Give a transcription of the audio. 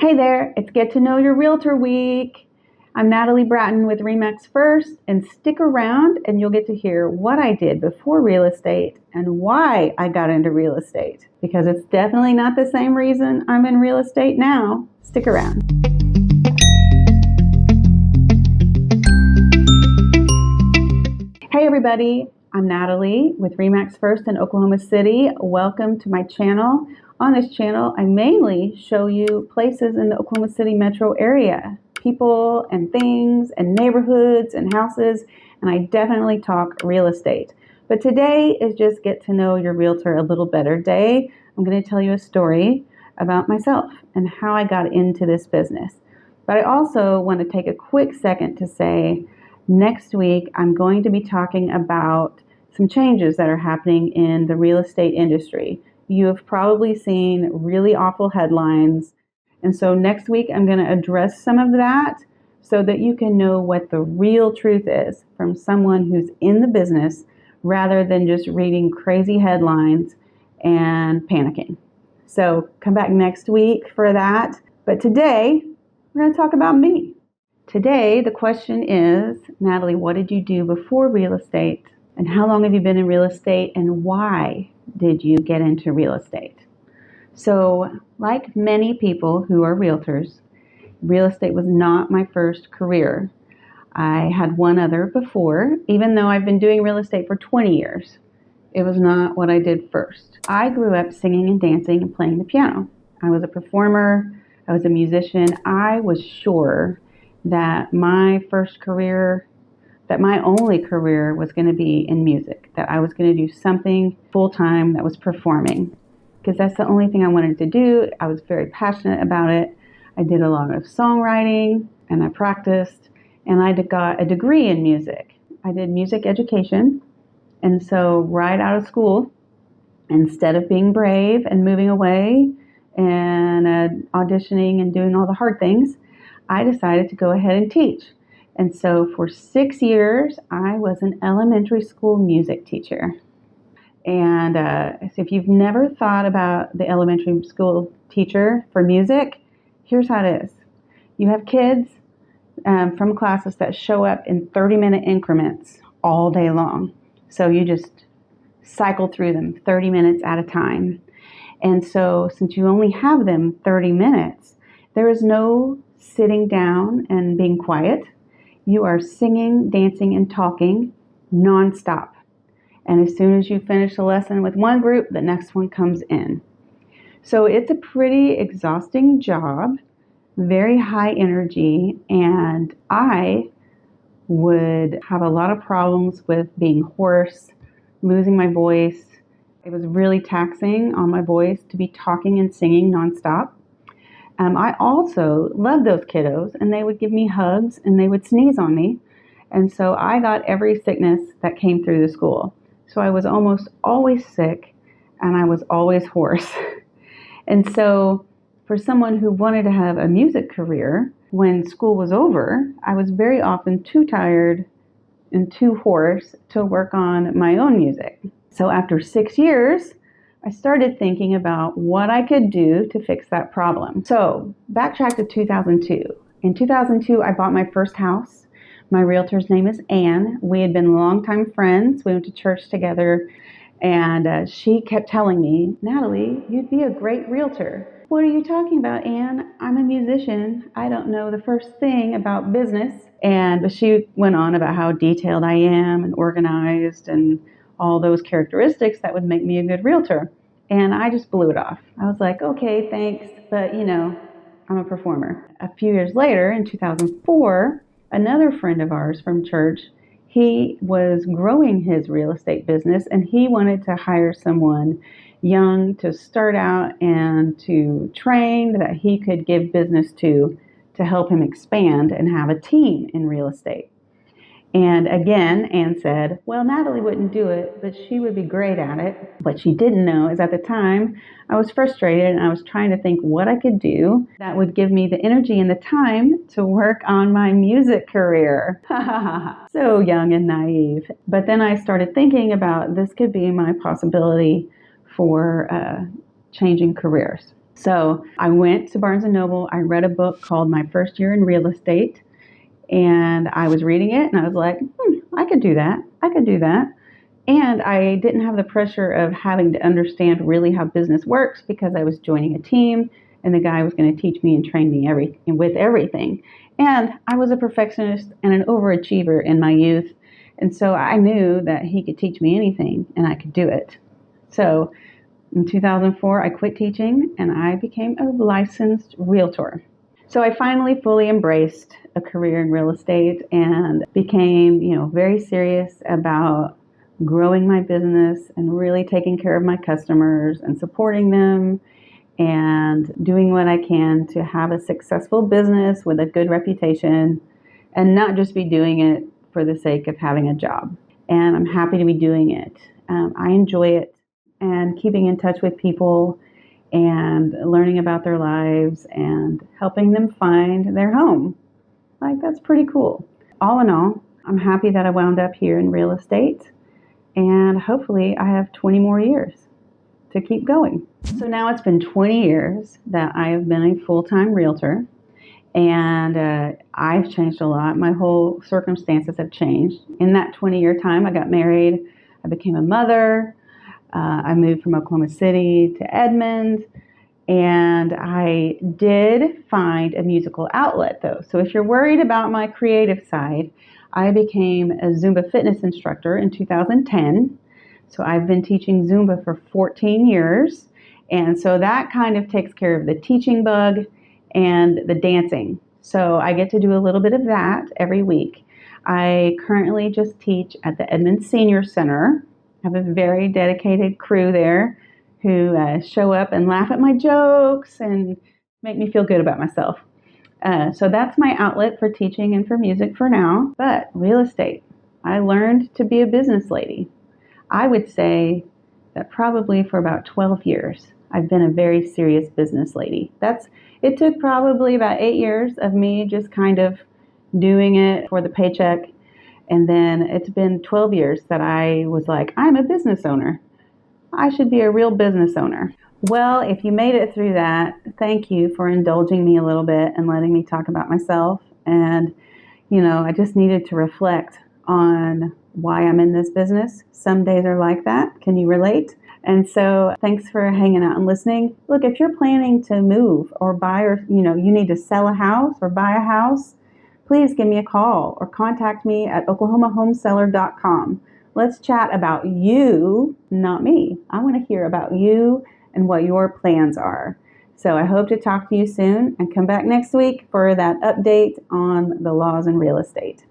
Hey there, it's Get to Know Your Realtor Week. I'm Natalie Bratton with Remax First, and stick around and you'll get to hear what I did before real estate and why I got into real estate, because it's definitely not the same reason I'm in real estate now. Stick around. Hey everybody, I'm Natalie with Remax First in Oklahoma City. Welcome to my channel. On this channel, I mainly show you places in the Oklahoma City metro area, people and things and neighborhoods and houses, and I definitely talk real estate. But today is just Get to Know Your Realtor a little better day. I'm going to tell you a story about myself and how I got into this business. But I also want to take a quick second to say, next week I'm going to be talking about some changes that are happening in the real estate industry. You have probably seen really awful headlines. And so next week I'm going to address some of that so that you can know what the real truth is from someone who's in the business rather than just reading crazy headlines and panicking. So come back next week for that. But today we're going to talk about me. Today the question is, Natalie, what did you do before real estate? And how long have you been in real estate, and why did you get into real estate? So, like many people who are realtors, real estate was not my first career. I had one other before, even though I've been doing real estate for 20 years. It was not what I did first. I grew up singing and dancing and playing the piano. I was a performer. I was a musician. I was sure that my only career was going to be in music, that I was going to do something full-time that was performing, because that's the only thing I wanted to do. I was very passionate about it. I did a lot of songwriting, and I practiced, and I got a degree in music. I did music education, and so right out of school, instead of being brave and moving away and auditioning and doing all the hard things, I decided to go ahead and teach. And so for 6 years, I was an elementary school music teacher. And so if you've never thought about the elementary school teacher for music, here's how it is. You have kids from classes that show up in 30-minute increments all day long. So you just cycle through them 30 minutes at a time. And so since you only have them 30 minutes, there is no sitting down and being quiet. You are singing, dancing, and talking nonstop. And as soon as you finish a lesson with one group, the next one comes in. So it's a pretty exhausting job, very high energy, and I would have a lot of problems with being hoarse, losing my voice. It was really taxing on my voice to be talking and singing nonstop. I also loved those kiddos, and they would give me hugs and they would sneeze on me. And so I got every sickness that came through the school. So I was almost always sick, and I was always hoarse. And so for someone who wanted to have a music career, when school was over, I was very often too tired and too hoarse to work on my own music. So after 6 years, I started thinking about what I could do to fix that problem. So backtrack to 2002. In 2002, I bought my first house. My realtor's name is Ann. We had been longtime friends. We went to church together, and she kept telling me, Natalie, you'd be a great realtor. What are you talking about, Ann? I'm a musician. I don't know the first thing about business. But she went on about how detailed I am and organized and all those characteristics that would make me a good realtor. And I just blew it off. I was like, okay, thanks, but I'm a performer. A few years later, in 2004, another friend of ours from church, he was growing his real estate business, and he wanted to hire someone young to start out and to train that he could give business to help him expand and have a team in real estate. And again, Ann said, well, Natalie wouldn't do it, but she would be great at it. What she didn't know is at the time, I was frustrated and I was trying to think what I could do that would give me the energy and the time to work on my music career. So young and naive. But then I started thinking about this could be my possibility for changing careers. So I went to Barnes & Noble. I read a book called My First Year in Real Estate, and I was reading it and I was like, I could do that. I could do that. And I didn't have the pressure of having to understand really how business works because I was joining a team and the guy was going to teach me and train me with everything. And I was a perfectionist and an overachiever in my youth. And so I knew that he could teach me anything and I could do it. So in 2004, I quit teaching and I became a licensed realtor. So I finally fully embraced a career in real estate and became, very serious about growing my business and really taking care of my customers and supporting them and doing what I can to have a successful business with a good reputation and not just be doing it for the sake of having a job. And I'm happy to be doing it. I enjoy it and keeping in touch with people and learning about their lives and helping them find their home. Like, that's pretty cool. All in all, I'm happy that I wound up here in real estate, and hopefully I have 20 more years to keep going. So now it's been 20 years that I have been a full-time realtor, and I've changed a lot. My whole circumstances have changed. In that 20-year time, I got married, I became a mother, I moved from Oklahoma City to Edmond, and I did find a musical outlet though. So if you're worried about my creative side, I became a Zumba fitness instructor in 2010. So I've been teaching Zumba for 14 years. And so that kind of takes care of the teaching bug and the dancing. So I get to do a little bit of that every week. I currently just teach at the Edmond Senior Center. I have a very dedicated crew there who show up and laugh at my jokes and make me feel good about myself. So that's my outlet for teaching and for music for now. But real estate, I learned to be a business lady. I would say that probably for about 12 years, I've been a very serious business lady. It took probably about 8 years of me just kind of doing it for the paycheck. And then it's been 12 years that I was like, I'm a business owner. I should be a real business owner. Well, if you made it through that, thank you for indulging me a little bit and letting me talk about myself. And, I just needed to reflect on why I'm in this business. Some days are like that. Can you relate? And so thanks for hanging out and listening. Look, if you're planning to move or buy or, you need to sell a house or buy a house, please give me a call or contact me at oklahomahomeseller.com. Let's chat about you, not me. I want to hear about you and what your plans are. So I hope to talk to you soon and come back next week for that update on the laws in real estate.